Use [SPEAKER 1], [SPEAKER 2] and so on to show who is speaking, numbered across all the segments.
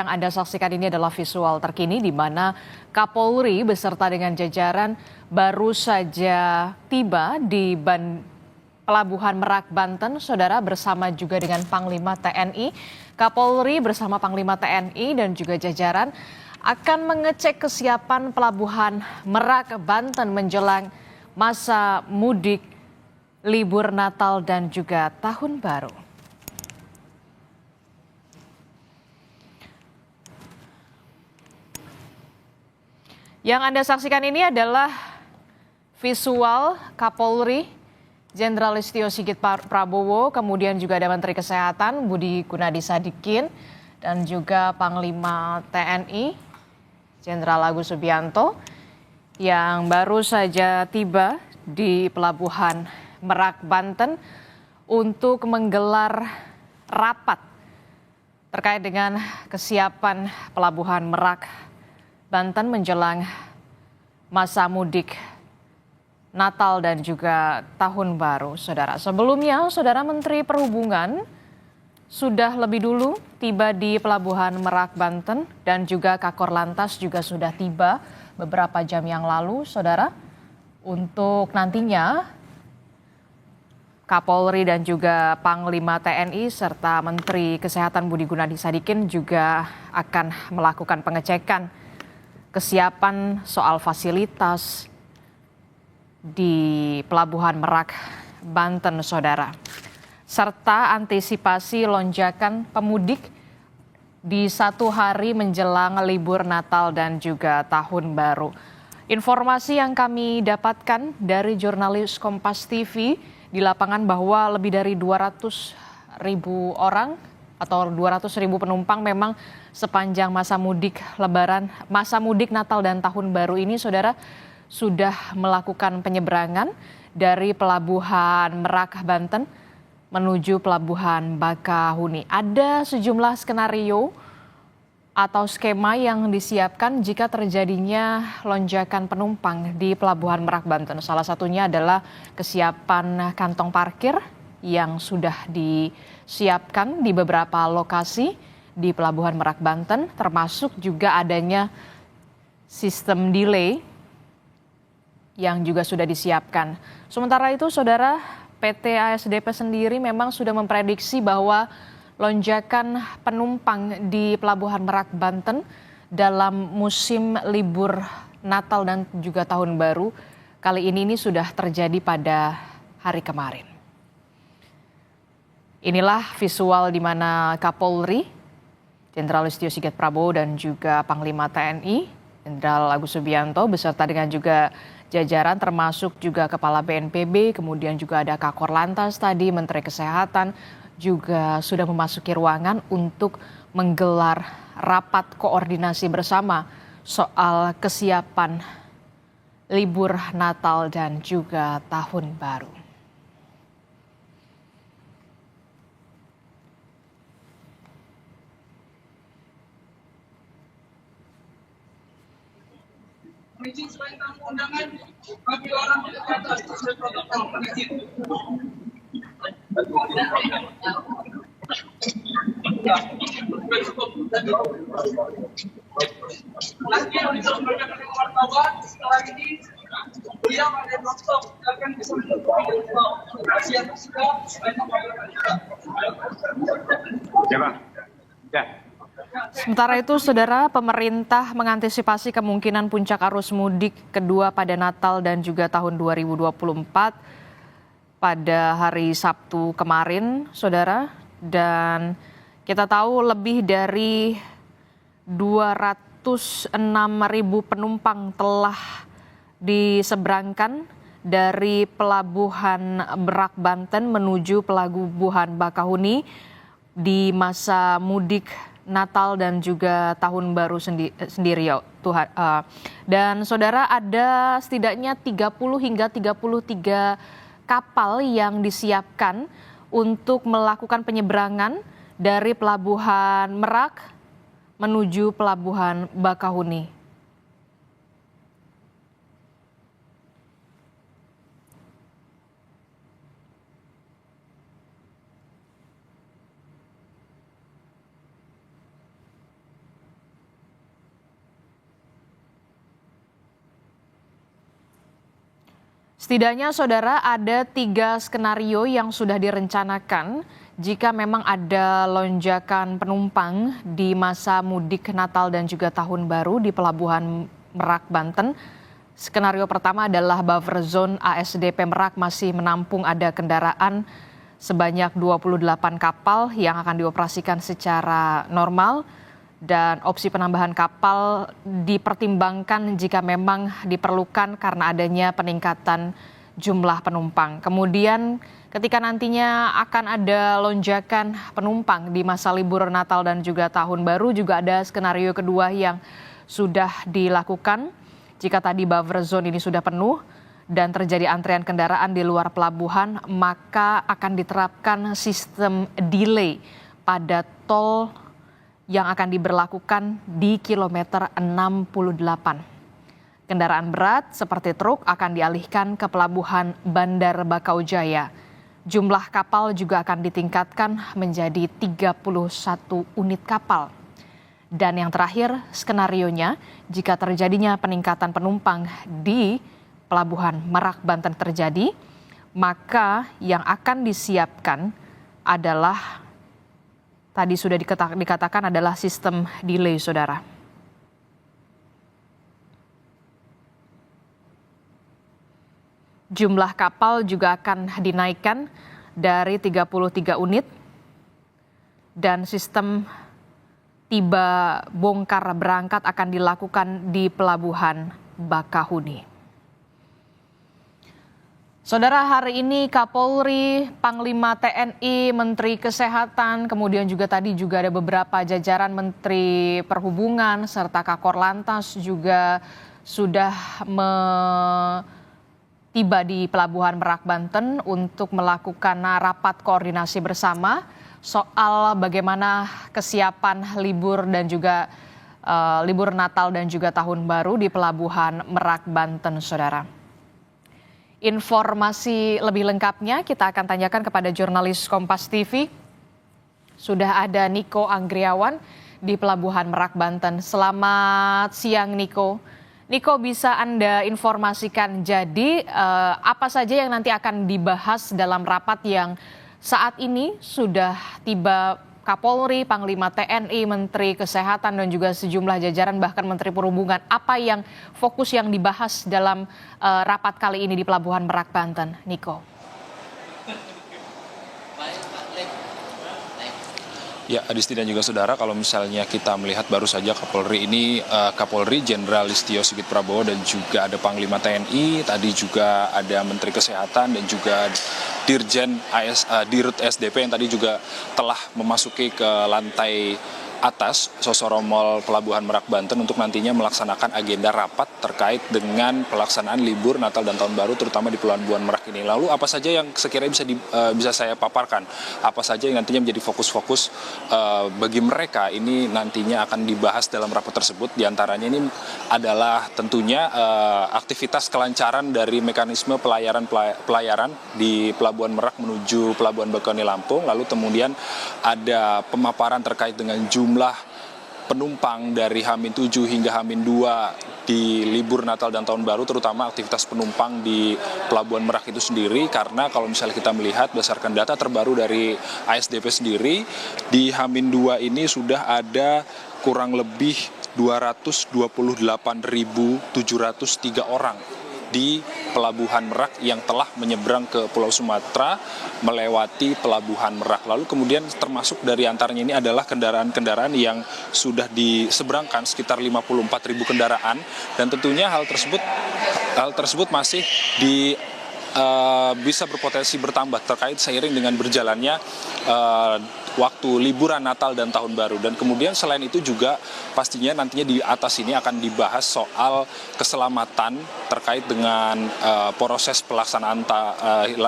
[SPEAKER 1] yang Anda saksikan ini adalah visual terkini di mana Kapolri beserta dengan jajaran baru saja tiba di Pelabuhan Merak, Banten, Saudara, bersama juga dengan Panglima TNI. Kapolri bersama Panglima TNI dan juga jajaran akan mengecek kesiapan Pelabuhan Merak, Banten menjelang masa mudik, libur Natal dan juga Tahun Baru. Yang Anda saksikan ini adalah visual Kapolri Jenderal Listio Sigit Prabowo, kemudian juga ada Menteri Kesehatan Budi Gunadi Sadikin, dan juga Panglima TNI Jenderal Agus Subianto yang baru saja tiba di Pelabuhan Merak, Banten untuk menggelar rapat terkait dengan kesiapan Pelabuhan Merak, Banten menjelang masa mudik Natal dan juga Tahun Baru, Saudara. Sebelumnya, Saudara, Menteri Perhubungan sudah lebih dulu tiba di Pelabuhan Merak, Banten, dan juga Kakor Lantas juga sudah tiba beberapa jam yang lalu, Saudara, untuk nantinya Kapolri dan juga Panglima TNI serta Menteri Kesehatan Budi Gunadi Sadikin juga akan melakukan pengecekan kesiapan soal fasilitas di Pelabuhan Merak, Banten, Saudara, serta antisipasi lonjakan pemudik di satu hari menjelang libur Natal dan juga Tahun Baru. Informasi yang kami dapatkan dari jurnalis Kompas TV di lapangan bahwa lebih dari 200.000 orang atau 200.000 penumpang memang sepanjang masa mudik Lebaran, masa mudik Natal dan Tahun Baru ini, Saudara, sudah melakukan penyeberangan dari Pelabuhan Merak, Banten menuju Pelabuhan Bakahuni. Ada sejumlah skenario atau skema yang disiapkan jika terjadinya lonjakan penumpang di Pelabuhan Merak, Banten. Salah satunya adalah kesiapan kantong parkir yang sudah disiapkan di beberapa lokasi di Pelabuhan Merak, Banten, termasuk juga adanya sistem delay yang juga sudah disiapkan. Sementara itu, Saudara, PT ASDP sendiri memang sudah memprediksi bahwa lonjakan penumpang di Pelabuhan Merak, Banten dalam musim libur Natal dan juga Tahun Baru kali ini sudah terjadi pada hari kemarin. Inilah visual di mana Kapolri Jenderal Listio Sigit Prabowo dan juga Panglima TNI Jenderal Agus Subianto beserta dengan juga jajaran termasuk juga Kepala BNPB, kemudian juga ada Kakor Lantas tadi, Menteri Kesehatan juga sudah memasuki ruangan untuk menggelar rapat koordinasi bersama soal kesiapan libur Natal dan juga Tahun Baru.
[SPEAKER 2] Izin sebagai tamu undangan bagi orang di atas sesuai protokol izin. Nanti yang disampaikan oleh wartawan setelah ini beliau ada dokter akan bisa menentukan rahasia tersebut supaya
[SPEAKER 3] ya Bang. Ya.
[SPEAKER 1] Sementara itu, Saudara, pemerintah mengantisipasi kemungkinan puncak arus mudik kedua pada Natal dan juga tahun 2024 pada hari Sabtu kemarin, Saudara. Dan kita tahu lebih dari 206.000 penumpang telah diseberangkan dari Pelabuhan Merak, Banten menuju Pelabuhan Bakahuni di masa mudik Natal dan juga Tahun Baru sendiri ya Tuhan. Dan Saudara, ada setidaknya 30 hingga 33 kapal yang disiapkan untuk melakukan penyeberangan dari Pelabuhan Merak menuju Pelabuhan Bakahuni. Setidaknya saudara ada 3 skenario yang sudah direncanakan jika memang ada lonjakan penumpang di masa mudik Natal dan juga Tahun Baru di Pelabuhan Merak, Banten. Skenario pertama adalah buffer zone ASDP Merak masih menampung ada kendaraan sebanyak 28 kapal yang akan dioperasikan secara normal. Dan opsi penambahan kapal dipertimbangkan jika memang diperlukan karena adanya peningkatan jumlah penumpang. Kemudian ketika nantinya akan ada lonjakan penumpang di masa libur Natal dan juga Tahun Baru, juga ada skenario kedua yang sudah dilakukan. Jika tadi buffer zone ini sudah penuh dan terjadi antrean kendaraan di luar pelabuhan, maka akan diterapkan sistem delay pada tol yang akan diberlakukan di kilometer 68. Kendaraan berat seperti truk akan dialihkan ke pelabuhan Bandar Bakau Jaya. Jumlah kapal juga akan ditingkatkan menjadi 31 unit kapal. Dan yang terakhir, skenarionya jika terjadinya peningkatan penumpang di Pelabuhan Merak, Banten terjadi, maka yang akan disiapkan adalah tadi sudah dikatakan adalah sistem delay, saudara. Jumlah kapal juga akan dinaikkan dari 33 unit dan sistem tiba bongkar berangkat akan dilakukan di Pelabuhan Bakahuni. Saudara, hari ini Kapolri, Panglima TNI, Menteri Kesehatan, kemudian juga tadi juga ada beberapa jajaran Menteri Perhubungan serta Kakor Lantas juga sudah tiba di Pelabuhan Merak, Banten untuk melakukan rapat koordinasi bersama soal bagaimana kesiapan libur dan juga libur Natal dan juga Tahun Baru di Pelabuhan Merak, Banten, saudara. Informasi lebih lengkapnya kita akan tanyakan kepada jurnalis Kompas TV. Sudah ada Niko Anggriawan di Pelabuhan Merak, Banten. Selamat siang, Niko. Niko, bisa Anda informasikan jadi apa saja yang nanti akan dibahas dalam rapat yang saat ini sudah tiba Kapolri, Panglima TNI, Menteri Kesehatan dan juga sejumlah jajaran bahkan Menteri Perhubungan. Apa yang fokus yang dibahas dalam rapat kali ini di Pelabuhan Merak, Banten, Niko?
[SPEAKER 4] Ya, Adisti dan juga saudara, kalau misalnya kita melihat baru saja Kapolri ini, Kapolri Jenderal Listio Sigit Prabowo dan juga ada Panglima TNI, tadi juga ada Menteri Kesehatan dan juga Dirjen Dirut SDP yang tadi juga telah memasuki ke lantai atas Sosoromol Pelabuhan Merak, Banten untuk nantinya melaksanakan agenda rapat terkait dengan pelaksanaan libur Natal dan Tahun Baru terutama di Pelabuhan Merak ini. Lalu apa saja yang sekiranya bisa saya paparkan? Apa saja yang nantinya menjadi fokus-fokus bagi mereka ini nantinya akan dibahas dalam rapat tersebut? Di antaranya ini adalah tentunya aktivitas kelancaran dari mekanisme pelayaran di Pelabuhan Merak menuju Pelabuhan Bakahuni Lampung. Lalu kemudian ada pemaparan terkait dengan jumlah penumpang dari H-7 hingga H-2 di libur Natal dan Tahun Baru, terutama aktivitas penumpang di Pelabuhan Merak itu sendiri, karena kalau misalnya kita melihat berdasarkan data terbaru dari ASDP sendiri, di H-2 ini sudah ada kurang lebih 228.703 orang di Pelabuhan Merak yang telah menyeberang ke Pulau Sumatera melewati Pelabuhan Merak. Lalu kemudian termasuk dari antaranya ini adalah kendaraan-kendaraan yang sudah diseberangkan sekitar 54.000 kendaraan, dan tentunya hal tersebut masih bisa berpotensi bertambah terkait seiring dengan berjalannya waktu liburan Natal dan Tahun Baru. Dan kemudian selain itu juga pastinya nantinya di atas ini akan dibahas soal keselamatan terkait dengan proses pelaksanaan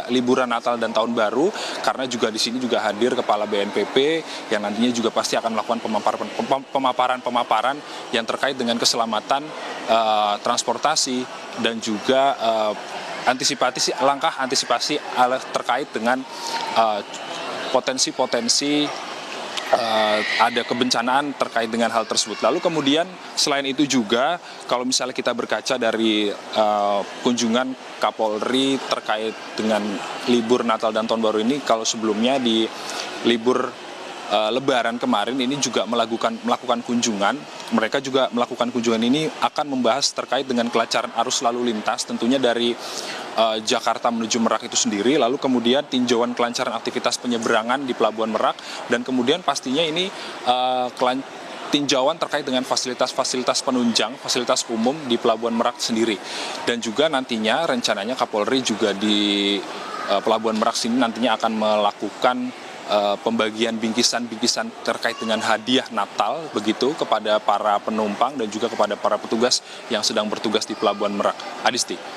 [SPEAKER 4] liburan Natal dan Tahun Baru, karena juga di sini juga hadir Kepala BNPB yang nantinya juga pasti akan melakukan pemaparan yang terkait dengan keselamatan transportasi dan juga langkah antisipasi terkait dengan potensi-potensi ada kebencanaan terkait dengan hal tersebut. Lalu kemudian selain itu juga kalau misalnya kita berkaca dari kunjungan Kapolri terkait dengan libur Natal dan Tahun Baru ini, kalau sebelumnya di libur Lebaran kemarin ini juga melakukan kunjungan. Mereka juga melakukan kunjungan ini akan membahas terkait dengan kelancaran arus lalu lintas, tentunya dari Jakarta menuju Merak itu sendiri, lalu kemudian tinjauan kelancaran aktivitas penyeberangan di Pelabuhan Merak, dan kemudian pastinya ini tinjauan terkait dengan fasilitas-fasilitas penunjang, fasilitas umum di Pelabuhan Merak sendiri. Dan juga nantinya rencananya Kapolri juga di Pelabuhan Merak sini nantinya akan melakukan pembagian bingkisan-bingkisan terkait dengan hadiah Natal begitu kepada para penumpang dan juga kepada para petugas yang sedang bertugas di Pelabuhan Merak. Adisti.